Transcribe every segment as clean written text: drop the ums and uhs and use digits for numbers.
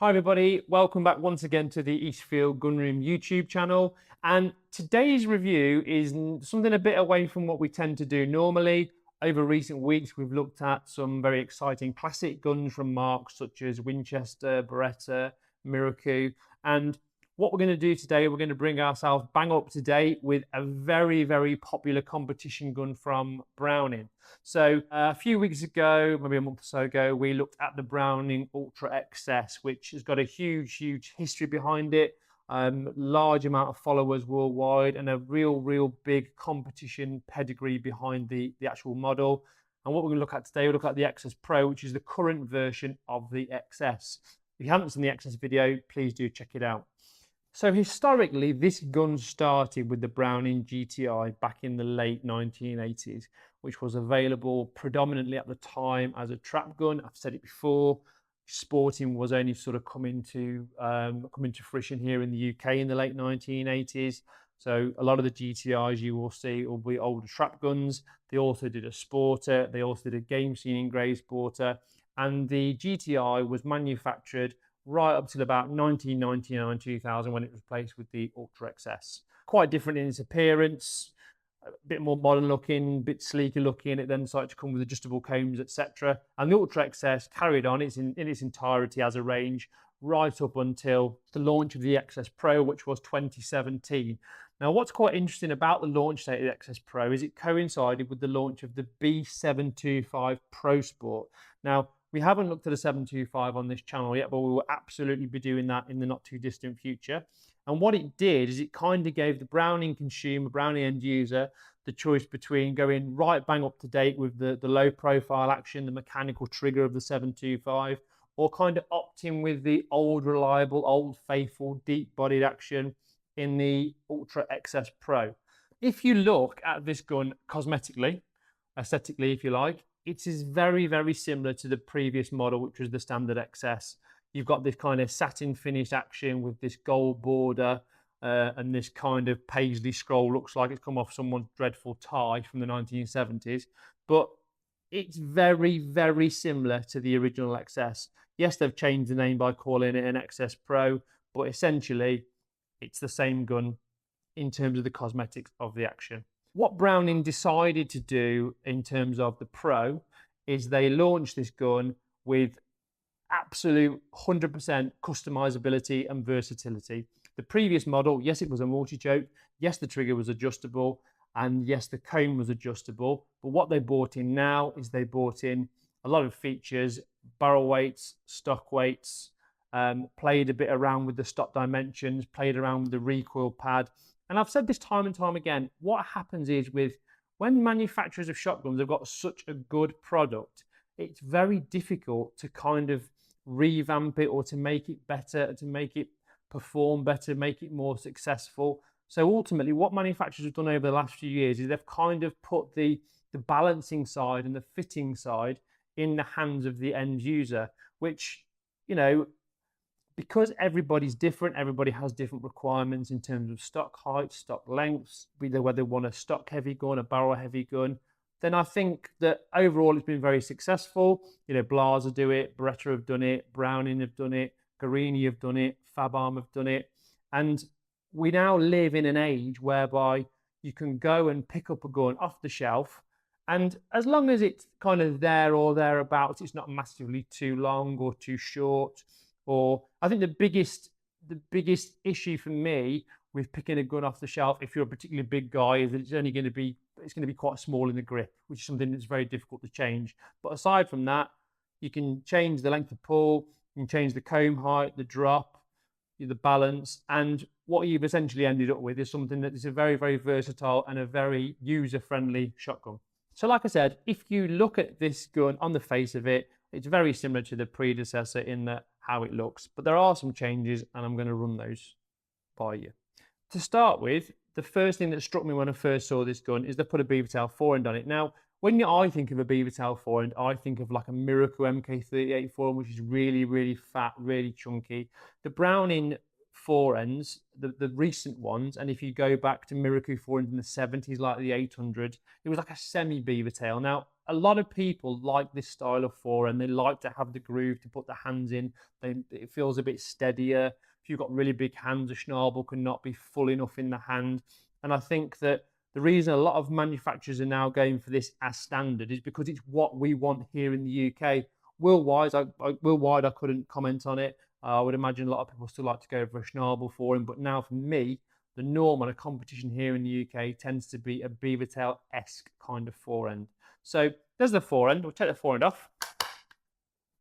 Hi everybody, welcome back once again to the Eastfield Gunroom YouTube channel. And today's review is something a bit away from what we tend to do normally. Over recent weeks, we've looked at some very exciting classic guns from marques such as Winchester, Beretta, Miracle. And what we're going to do today, we're going to bring ourselves bang up to date with a very, very popular competition gun from Browning. So a few weeks ago, maybe a month or so ago, we looked at the Browning Ultra XS, which has got a huge history behind it, large amount of followers worldwide, and a real big competition pedigree behind the actual model. And what we're going to look at today, we'll look at the XS Pro, which is the current version of the XS. If you haven't seen the XS video, please do check it out. So historically, this gun started with the Browning GTI back in the late 1980s, which was available predominantly at the time as a trap gun. I've said it before, sporting was only sort of coming to fruition here in the UK in the late 1980s. So a lot of the GTIs you will see will be older trap guns. They also did a sporter. They also did a game scene engraved sporter. And the GTI was manufactured right up till about 1999, 2000 when it was replaced with the Ultra XS. Quite different in its appearance, a bit more modern looking, a bit sleeker looking. It then started to come with adjustable combs, etc. And the Ultra XS carried on in its entirety as a range right up until the launch of the XS Pro, which was 2017. Now, what's quite interesting about the launch date of the XS Pro is it coincided with the launch of the B725 Pro Sport. Now, we haven't looked at a 725 on this channel yet, but we will absolutely be doing that in the not too distant future. And what it did is it kind of gave the Browning consumer, Browning end user, the choice between going right bang up to date with the low profile action, the mechanical trigger of the 725, or kind of opting with the old reliable, old faithful, deep bodied action in the Ultra XS Pro. If you look at this gun cosmetically, aesthetically if you like, it is very similar to the previous model, which was the standard XS. You've got this kind of satin finish action with this gold border and this kind of paisley scroll. Looks like it's come off someone's dreadful tie from the 1970s. But it's very similar to the original XS. Yes, they've changed the name by calling it an XS Pro, but essentially it's the same gun in terms of the cosmetics of the action. What Browning decided to do in terms of the Pro is they launched this gun with absolute 100% customizability and versatility. The previous model, yes, it was a multi-choke, yes, the trigger was adjustable, and yes, the comb was adjustable. But what they brought in now is they brought in a lot of features, barrel weights, stock weights, played a bit around with the stock dimensions, played around with the recoil pad. And I've said this time and time again, what happens is when manufacturers of shotguns have got such a good product, it's very difficult to kind of revamp it or to make it better, to make it perform better, make it more successful. So ultimately, what manufacturers have done over the last few years is they've kind of put the balancing side and the fitting side in the hands of the end user, which, you know, because everybody's different, everybody has different requirements in terms of stock height, stock lengths, whether they want a stock heavy gun, a barrel heavy gun, then I think that overall it's been very successful. You know, Blaser do it, Beretta have done it, Browning have done it, Guerini have done it, Fabarm have done it. And we now live in an age whereby you can go and pick up a gun off the shelf, and as long as it's kind of there or thereabouts, it's not massively too long or too short. Or I think the biggest issue for me with picking a gun off the shelf, if you're a particularly big guy, is that it's going to be quite small in the grip, which is something that's very difficult to change. But aside from that, you can change the length of pull, you can change the comb height, the drop, the balance, and what you've essentially ended up with is something that is a very versatile and a very user-friendly shotgun. So like I said, if you look at this gun on the face of it, it's very similar to the predecessor in that how it looks, but there are some changes and I'm going to run those by you. To start with, the first thing that struck me when I first saw this gun is they put a beaver tail forend on it. Now, when I think of a beaver tail forend, I think of like a Miracle MK38 forend, which is really fat, really chunky. The Browning forends, the recent ones, and if you go back to Miracle forends in the 70s, like the 800, it was like a semi beaver tail. Now, a lot of people like this style of forehand. They like to have the groove to put the hands in. It feels a bit steadier. If you've got really big hands, a schnabel cannot be full enough in the hand. And I think that the reason a lot of manufacturers are now going for this as standard is because it's what we want here in the UK. Worldwide, I couldn't comment on it. I would imagine a lot of people still like to go for a schnabel forehand, but now for me, the norm on a competition here in the UK tends to be a beaver tail-esque kind of forehand. So there's the forehand. We'll take the forehand off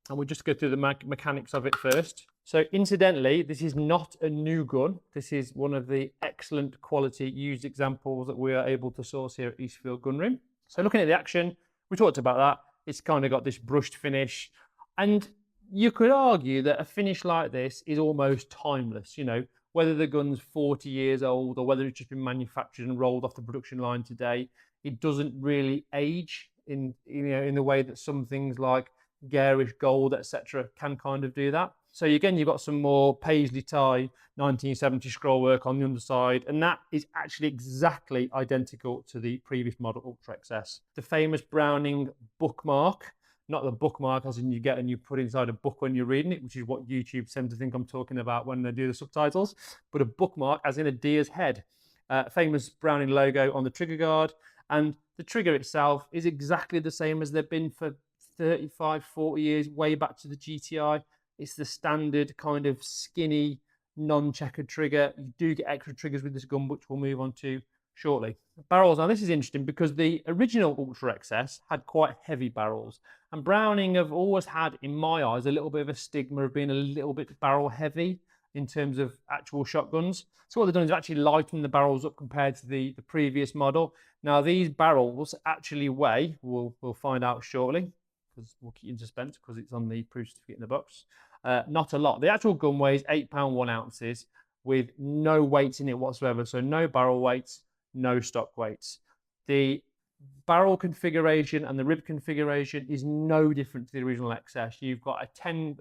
and we'll just go through the mechanics of it first. So incidentally, this is not a new gun. This is one of the excellent quality used examples that we are able to source here at Eastfield Gunroom. So looking at the action, we talked about that. It's kind of got this brushed finish. And you could argue that a finish like this is almost timeless, you know, whether the gun's 40 years old or whether it's just been manufactured and rolled off the production line today, it doesn't really age in the way that some things like garish gold, etc., can kind of do that. So again, you've got some more paisley tie 1970 scroll work on the underside, and that is actually exactly identical to the previous model Ultra XS. The famous Browning bookmark, not the bookmark as in you get and you put inside a book when you're reading it, which is what YouTube tends to think I'm talking about when they do the subtitles, but a bookmark as in a deer's head. Famous Browning logo on the trigger guard, and the trigger itself is exactly the same as they've been for 35, 40 years, way back to the GTI. It's the standard kind of skinny, non-checkered trigger. You do get extra triggers with this gun, which we'll move on to shortly. Barrels, now this is interesting because the original Ultra XS had quite heavy barrels, and Browning have always had, in my eyes, a little bit of a stigma of being a little bit barrel heavy in terms of actual shotguns. So what they've done is actually lighten the barrels up compared to the previous model. Now these barrels actually weigh, we'll find out shortly, because we'll keep you in suspense because it's on the proof certificate in the box. Not a lot. The actual gun weighs 8 pounds 1 ounces with no weights in it whatsoever. So no barrel weights, no stock weights. The barrel configuration and the rib configuration is no different to the original XS. You've got a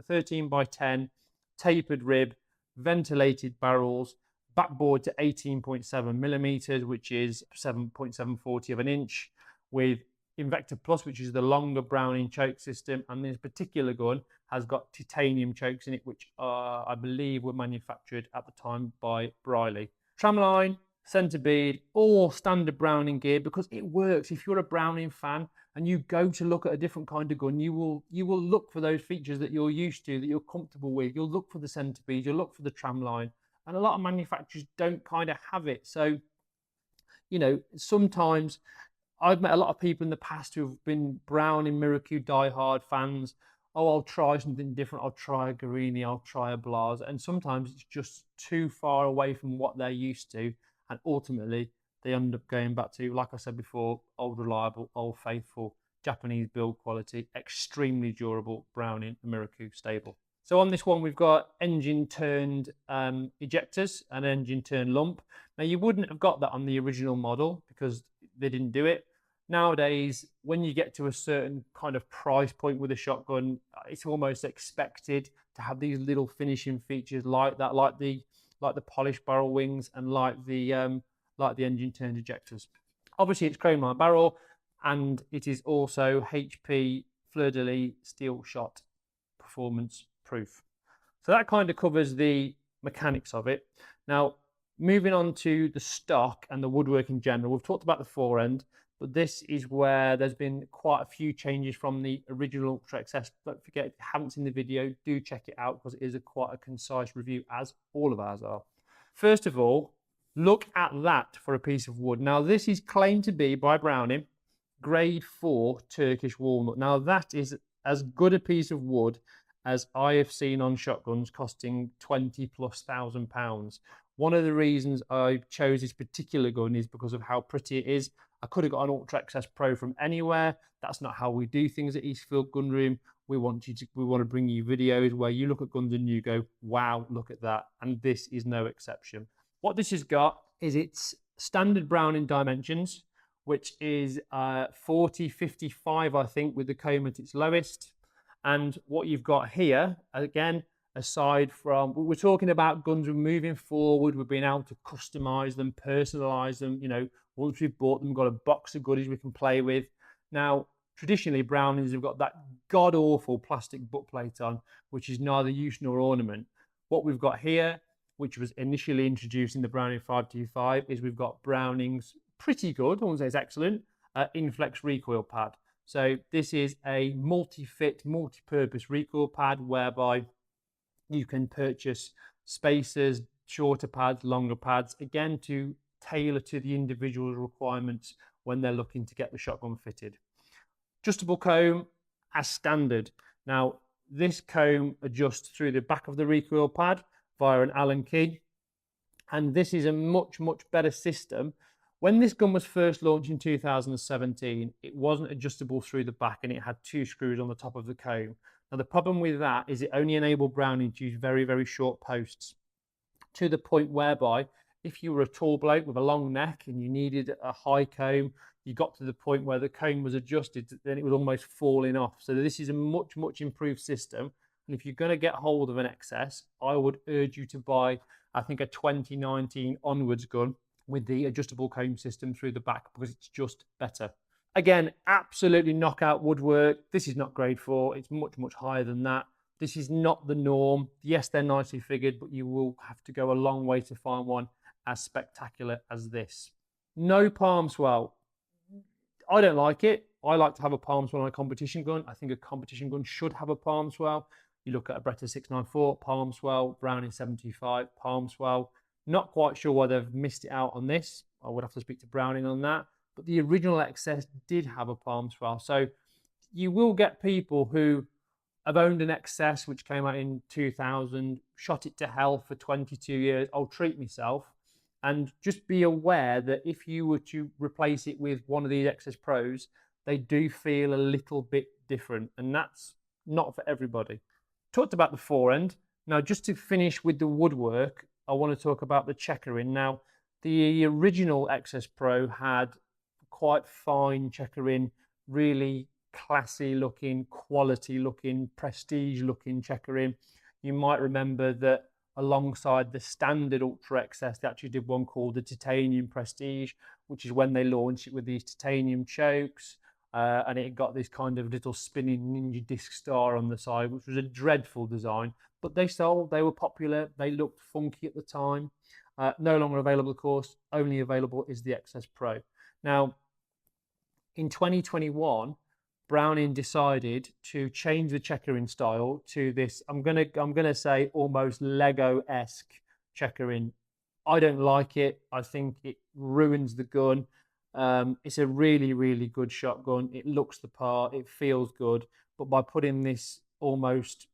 13 by 10 tapered rib, ventilated barrels, backboard to 18.7 millimeters, which is 7.740 of an inch, with Invector Plus, which is the longer Browning choke system, and this particular gun has got titanium chokes in it, which I believe were manufactured at the time by Briley. Tramline, centre bead, all standard Browning gear because it works. If you're a Browning fan and you go to look at a different kind of gun, you will look for those features that you're used to, that you're comfortable with. You'll look for the centre bead, you'll look for the tramline, and a lot of manufacturers don't kind of have it. So, you know, sometimes I've met a lot of people in the past who've been Browning Miracle diehard fans. Oh, I'll try something different. I'll try a Guarini, I'll try a Blas. And sometimes it's just too far away from what they're used to. And ultimately, they end up going back to, like I said before, old reliable, old faithful, Japanese build quality, extremely durable Browning Miracle stable. So on this one, we've got engine-turned ejectors and engine-turned lump. Now, you wouldn't have got that on the original model because they didn't do it. Nowadays, when you get to a certain kind of price point with a shotgun, it's almost expected to have these little finishing features like that, like the polished barrel wings and like the engine-turned ejectors. Obviously, it's chrome-lined barrel, and it is also HP fleur-de-lis steel shot performance proof. So that kind of covers the mechanics of it. Now, moving on to the stock and the woodwork in general, we've talked about the forend, but this is where there's been quite a few changes from the original Ultra XS. Don't forget, if you haven't seen the video, do check it out because it is quite a concise review, as all of ours are. First of all, look at that for a piece of wood. Now, this is claimed to be, by Browning, grade 4 Turkish walnut. Now, that is as good a piece of wood as I have seen on shotguns costing £20,000+. One of the reasons I chose this particular gun is because of how pretty it is. I could have got an Ultra XS Pro from anywhere. That's not how we do things at Eastfield Gunroom. We want to bring you videos where you look at guns and you go, wow, look at that. And this is no exception. What this has got is its standard Browning dimensions, which is 40-55, I think, with the comb at its lowest. And what you've got here, again, aside from, we're talking about guns, we're moving forward, we're being able to customize them, personalize them. You know, once we've bought them, we've got a box of goodies we can play with. Now, Traditionally, Brownings have got that god-awful plastic butt plate on, which is neither use nor ornament. What we've got here, which was initially introduced in the Browning 525, is we've got Browning's pretty good, I won't say it's excellent, Inflex recoil pad. So this is a multi-fit, multi-purpose recoil pad whereby you can purchase spacers, shorter pads, longer pads, again to tailor to the individual's requirements when they're looking to get the shotgun fitted. Adjustable comb as standard. Now, this comb adjusts through the back of the recoil pad via an Allen key, and this is a much, much better system. When this gun was first launched in 2017, it wasn't adjustable through the back and it had 2 screws on the top of the comb. Now, the problem with that is it only enabled Browning to use very, very short posts, to the point whereby if you were a tall bloke with a long neck and you needed a high comb, you got to the point where the comb was adjusted, then it was almost falling off. So this is a much, much improved system. And if you're going to get hold of an XS, I would urge you to buy, I think, a 2019 onwards gun with the adjustable comb system through the back, because it's just better. Again, absolutely knockout woodwork. This is not grade 4. It's much, much higher than that. This is not the norm. Yes, they're nicely figured, but you will have to go a long way to find one as spectacular as this. No palm swell. I don't like it. I like to have a palm swell on a competition gun. I think a competition gun should have a palm swell. You look at a Beretta 694, palm swell, Browning 725, palm swell. Not quite sure why they've missed it out on this. I would have to speak to Browning on that. But the original XS did have a palm swell. So you will get people who have owned an XS, which came out in 2000, shot it to hell for 22 years. I'll treat myself. And just be aware that if you were to replace it with one of these XS Pros, they do feel a little bit different. And that's not for everybody. Talked about the forend. Now, just to finish with the woodwork, I want to talk about the checkering. Now, the original XS Pro had quite fine checkering, really classy looking, quality looking, prestige looking checkering. You might remember that alongside the standard Ultra XS, they actually did one called the Titanium Prestige, which is when they launched it with these titanium chokes, and it got this kind of little spinning ninja disc star on the side, which was a dreadful design, but they sold, they were popular, they looked funky at the time. No longer available, of course. Only available is the XS Pro. Now, in 2021, Browning decided to change the checkering style to this, I'm gonna say almost Lego-esque checkering. I don't like it. I think it ruins the gun. It's a really, really good shotgun. It looks the part, it feels good, but by putting this almost,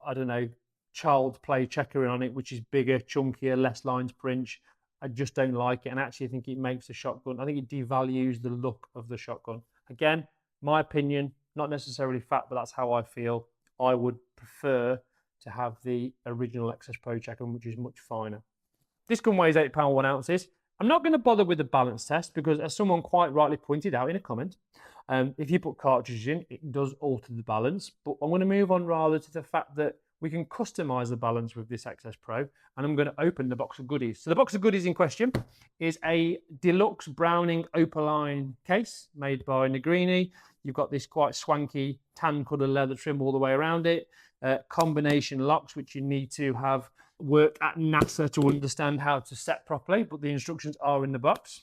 I don't know, child's play checkering on it, which is bigger, chunkier, less lines per inch, I just don't like it. And actually, I think it makes a shotgun, I think it devalues the look of the shotgun. Again, my opinion, not necessarily fact, but that's how I feel. I would prefer to have the original XS Pro check-on, which is much finer. This gun weighs 8 pounds 1 ounces. I'm not going to bother with the balance test because, as someone quite rightly pointed out in a comment, if you put cartridges in, it does alter the balance. But I'm going to move on rather to the fact that we can customize the balance with this XS Pro, and I'm going to open the box of goodies. So the box of goodies in question is a deluxe Browning Opaline case made by Negrini. You've got this quite swanky tan colour leather trim all the way around it. Combination locks, which you need to have worked at NASA to understand how to set properly, but the instructions are in the box.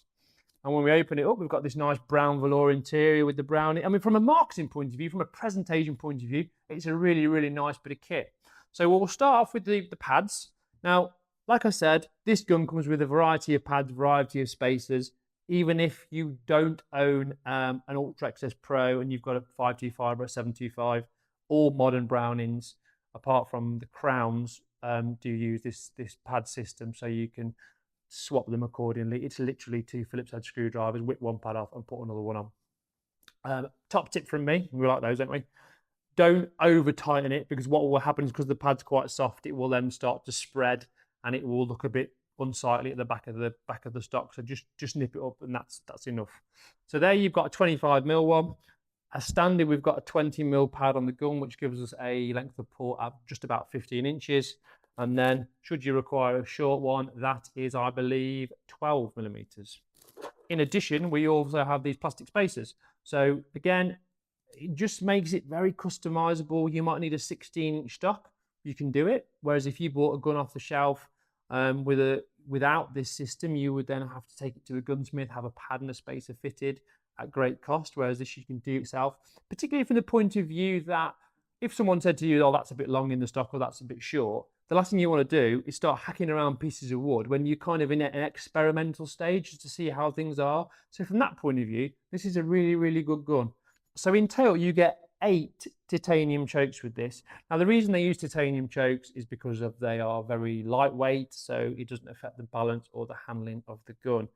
And when we open it up, we've got this nice brown velour interior with the Browning. I mean, from a marketing point of view, from a presentation point of view, it's a really, really nice bit of kit. So we'll start off with the pads. Now, like I said, this gun comes with a variety of pads, variety of spacers. Even if you don't own an Ultra XS Pro and you've got a 525 or a 725, all modern Brownings, apart from the crowns, do use this pad system, so you can swap them accordingly. It's literally 2 Phillips head screwdrivers, whip one pad off and put another one on. Top tip from me, we like those, don't we? Don't over tighten it, because what will happen is, because the pad's quite soft, it will then start to spread and it will look a bit unsightly at the back of the stock. So just nip it up, and that's enough. So there you've got a 25mm one. As standard, we've got a 20mm pad on the gun, which gives us a length of port at just about 15 inches. And then, should you require a short one, that is, I believe, 12mm. In addition, we also have these plastic spacers. So again, it just makes it very customizable. You might need a 16-inch stock. You can do it. Whereas if you bought a gun off the shelf without this system, you would then have to take it to a gunsmith, have a pad and a spacer fitted at great cost. Whereas this you can do yourself, particularly from the point of view that if someone said to you, oh, that's a bit long in the stock or that's a bit short, the last thing you want to do is start hacking around pieces of wood when you're kind of in an experimental stage just to see how things are. So from that point of view, this is a really, really good gun. So in total, you get 8 titanium chokes with this. Now, the reason they use titanium chokes is because they are very lightweight, so it doesn't affect the balance or the handling of the gun.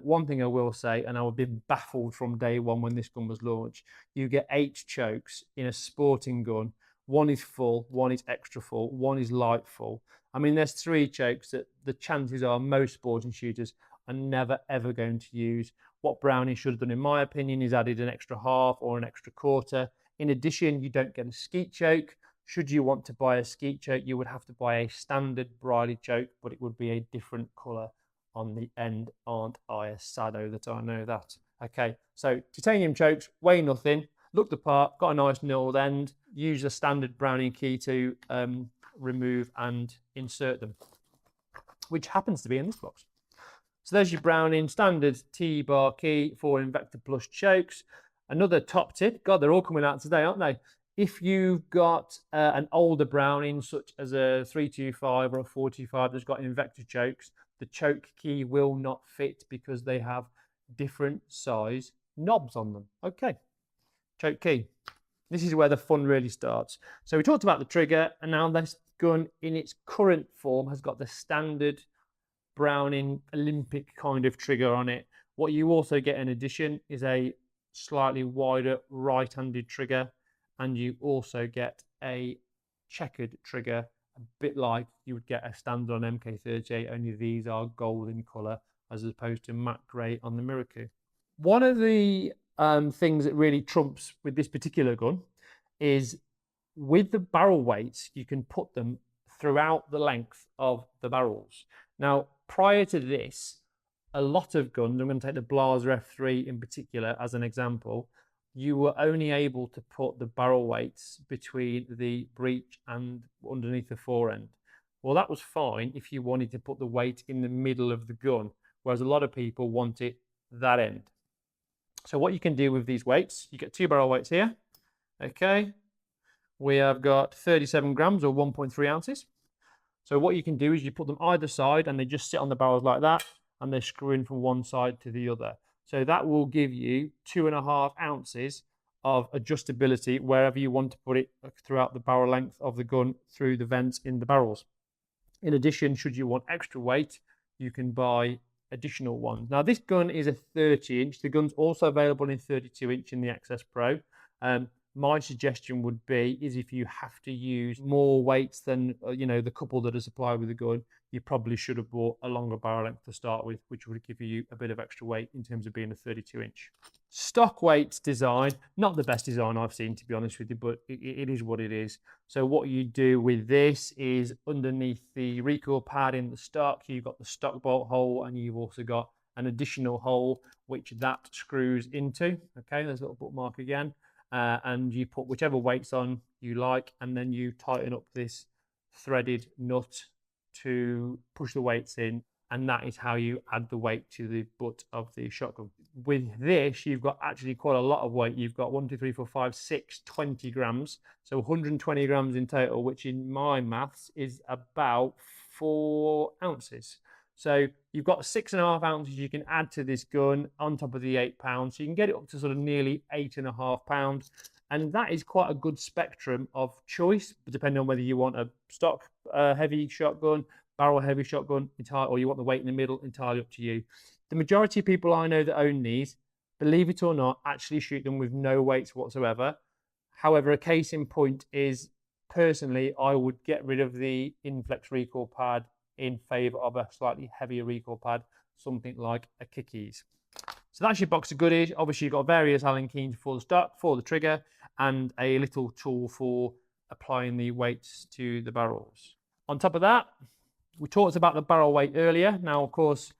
One thing I will say, and I've been baffled from day one when this gun was launched, you get 8 chokes in a sporting gun. One is full, one is extra full, one is light full. I mean, there's 3 chokes that the chances are most sporting shooters are never ever going to use. What Browning should have done, in my opinion, is added an extra half or an extra quarter. In addition, you don't get a skeet choke. Should you want to buy a skeet choke, you would have to buy a standard Briley choke, but it would be a different colour on the end. Aren't I a saddo that I know that? Okay, so titanium chokes, weigh nothing, look the part, got a nice knurled end. Use the standard Browning key to remove and insert them, which happens to be in this box. So there's your Browning standard T-bar key for Invector Plus chokes. Another top tip, God, they're all coming out today, aren't they? If you've got an older Browning, such as a 325 or a 425 that's got Invector chokes, the choke key will not fit because they have different size knobs on them. Okay, choke key. This is where the fun really starts. So we talked about the trigger, and now this gun in its current form has got the standard Browning Olympic kind of trigger on it. What you also get in addition is a slightly wider right-handed trigger, and you also get a checkered trigger, a bit like you would get a standard on MK38, only these are gold in colour as opposed to matte grey on the Miracle. One of the things that really trumps with this particular gun is with the barrel weights, you can put them throughout the length of the barrels. Now, prior to this, a lot of guns, I'm going to take the Blaser F3 in particular as an example, you were only able to put the barrel weights between the breech and underneath the forend. Well, that was fine if you wanted to put the weight in the middle of the gun, whereas a lot of people want it that end. So what you can do with these weights, you get 2 barrel weights here. Okay, we have got 37 grams or 1.3 ounces. So what you can do is you put them either side and they just sit on the barrels like that, and they're screwing from one side to the other. So that will give you 2.5 ounces of adjustability wherever you want to put it throughout the barrel length of the gun through the vents in the barrels. In addition, should you want extra weight, you can buy additional ones. Now, this gun is a 30-inch. The gun's also available in 32-inch in the XS Pro. My suggestion would be is if you have to use more weights than the couple that are supplied with the gun, you probably should have bought a longer barrel length to start with, which would give you a bit of extra weight in terms of being a 32-inch. Stock weights design, not the best design I've seen, to be honest with you, but it is what it is. So what you do with this is underneath the recoil pad in the stock, you've got the stock bolt hole, and you've also got an additional hole which that screws into. Okay, there's a little bookmark again. And you put whichever weights on you like, and then you tighten up this threaded nut to push the weights in, and that is how you add the weight to the butt of the shotgun. With this, you've got actually quite a lot of weight. You've got 1, 2, 3, 4, 5, 6, 20 grams. So 120 grams in total, which in my maths is about 4 ounces. So you've got 6.5 ounces you can add to this gun on top of the 8 pounds. So you can get it up to sort of nearly 8.5 pounds. And that is quite a good spectrum of choice, depending on whether you want a stock heavy shotgun, barrel heavy shotgun, or you want the weight in the middle, entirely up to you. The majority of people I know that own these, believe it or not, actually shoot them with no weights whatsoever. However, a case in point is, personally, I would get rid of the Inflex recoil pad in favour of a slightly heavier recoil pad, something like a Kickies. So that's your box of goodies. Obviously, you've got various Allen keys for the stock, for the trigger, and a little tool for applying the weights to the barrels. On top of that, we talked about the barrel weight earlier. Now, of course,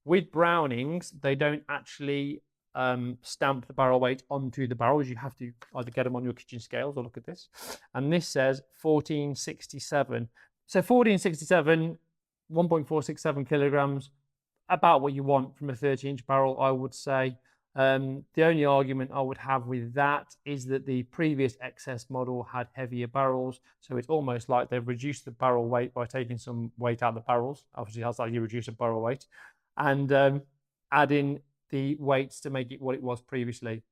with Brownings, they don't actually stamp the barrel weight onto the barrels. You have to either get them on your kitchen scales or look at this. And this says 1467. So 1467, 1.467 kilograms, about what you want from a 30-inch barrel, I would say. The only argument I would have with that is that the previous XS model had heavier barrels, so it's almost like they've reduced the barrel weight by taking some weight out of the barrels. Obviously, that's how you reduce a barrel weight, and adding the weights to make it what it was previously.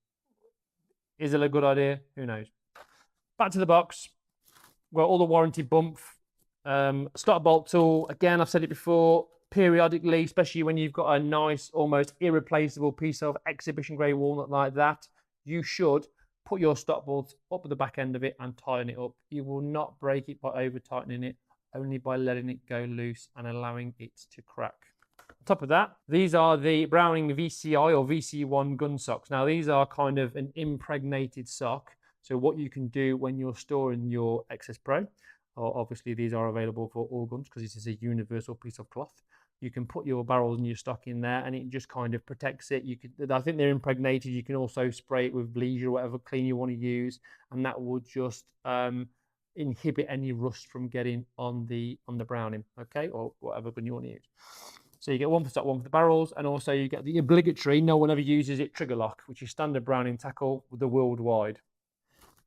Is it a good idea? Who knows? Back to the box. Well, all the warranty bump, start bolt tool. Again, I've said it before. Periodically, especially when you've got a nice, almost irreplaceable piece of exhibition grade walnut like that, you should put your stop bolt up at the back end of it and tighten it up. You will not break it by over tightening it, only by letting it go loose and allowing it to crack. On top of that, these are the Browning VCI or VC1 gun socks. Now, these are kind of an impregnated sock. So what you can do when you're storing your XS Pro, obviously these are available for all guns because this is a universal piece of cloth. You can put your barrels and your stock in there and it just kind of protects it. You could, I think they're impregnated. You can also spray it with bleach or whatever clean you want to use, and that will just inhibit any rust from getting on the Browning, okay, or whatever gun you want to use. So you get one for stock, one for the barrels, and also you get the obligatory, no one ever uses it, trigger lock, which is standard Browning tackle with the worldwide.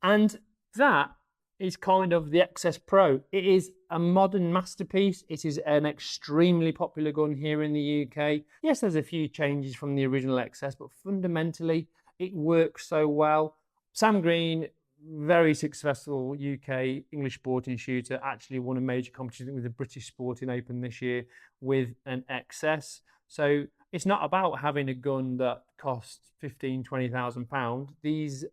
And that is kind of the XS Pro. It is a modern masterpiece. It is an extremely popular gun here in the UK. Yes, there's a few changes from the original XS, but fundamentally it works so well. Sam Green, very successful UK English sporting shooter, actually won a major competition with the British Sporting Open this year with an XS. So it's not about having a gun that costs £15,000-20,000. These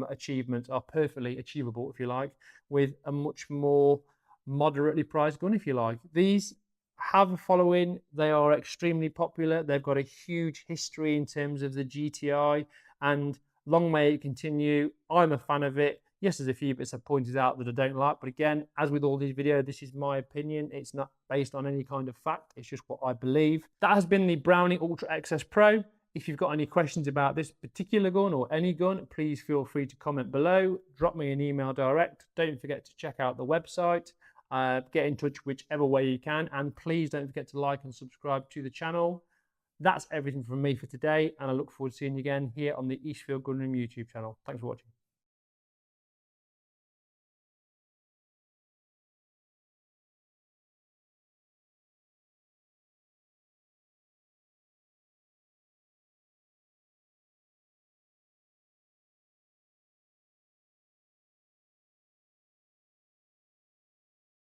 achievements are perfectly achievable, if you like, with a much more moderately priced gun, if you like. These have a following. They are extremely popular. They've got a huge history in terms of the GTI, and long may it continue. I'm a fan of it. Yes, there's a few bits I've pointed out that I don't like, but again, as with all these videos, this is my opinion. It's not based on any kind of fact. It's just what I believe. That has been the Browning Ultra XS Pro. If you've got any questions about this particular gun or any gun, please feel free to comment below. Drop me an email direct. Don't forget to check out the website. Get in touch whichever way you can. And please don't forget to like and subscribe to the channel. That's everything from me for today. And I look forward to seeing you again here on the Eastfield Gunroom YouTube channel. Thanks for watching.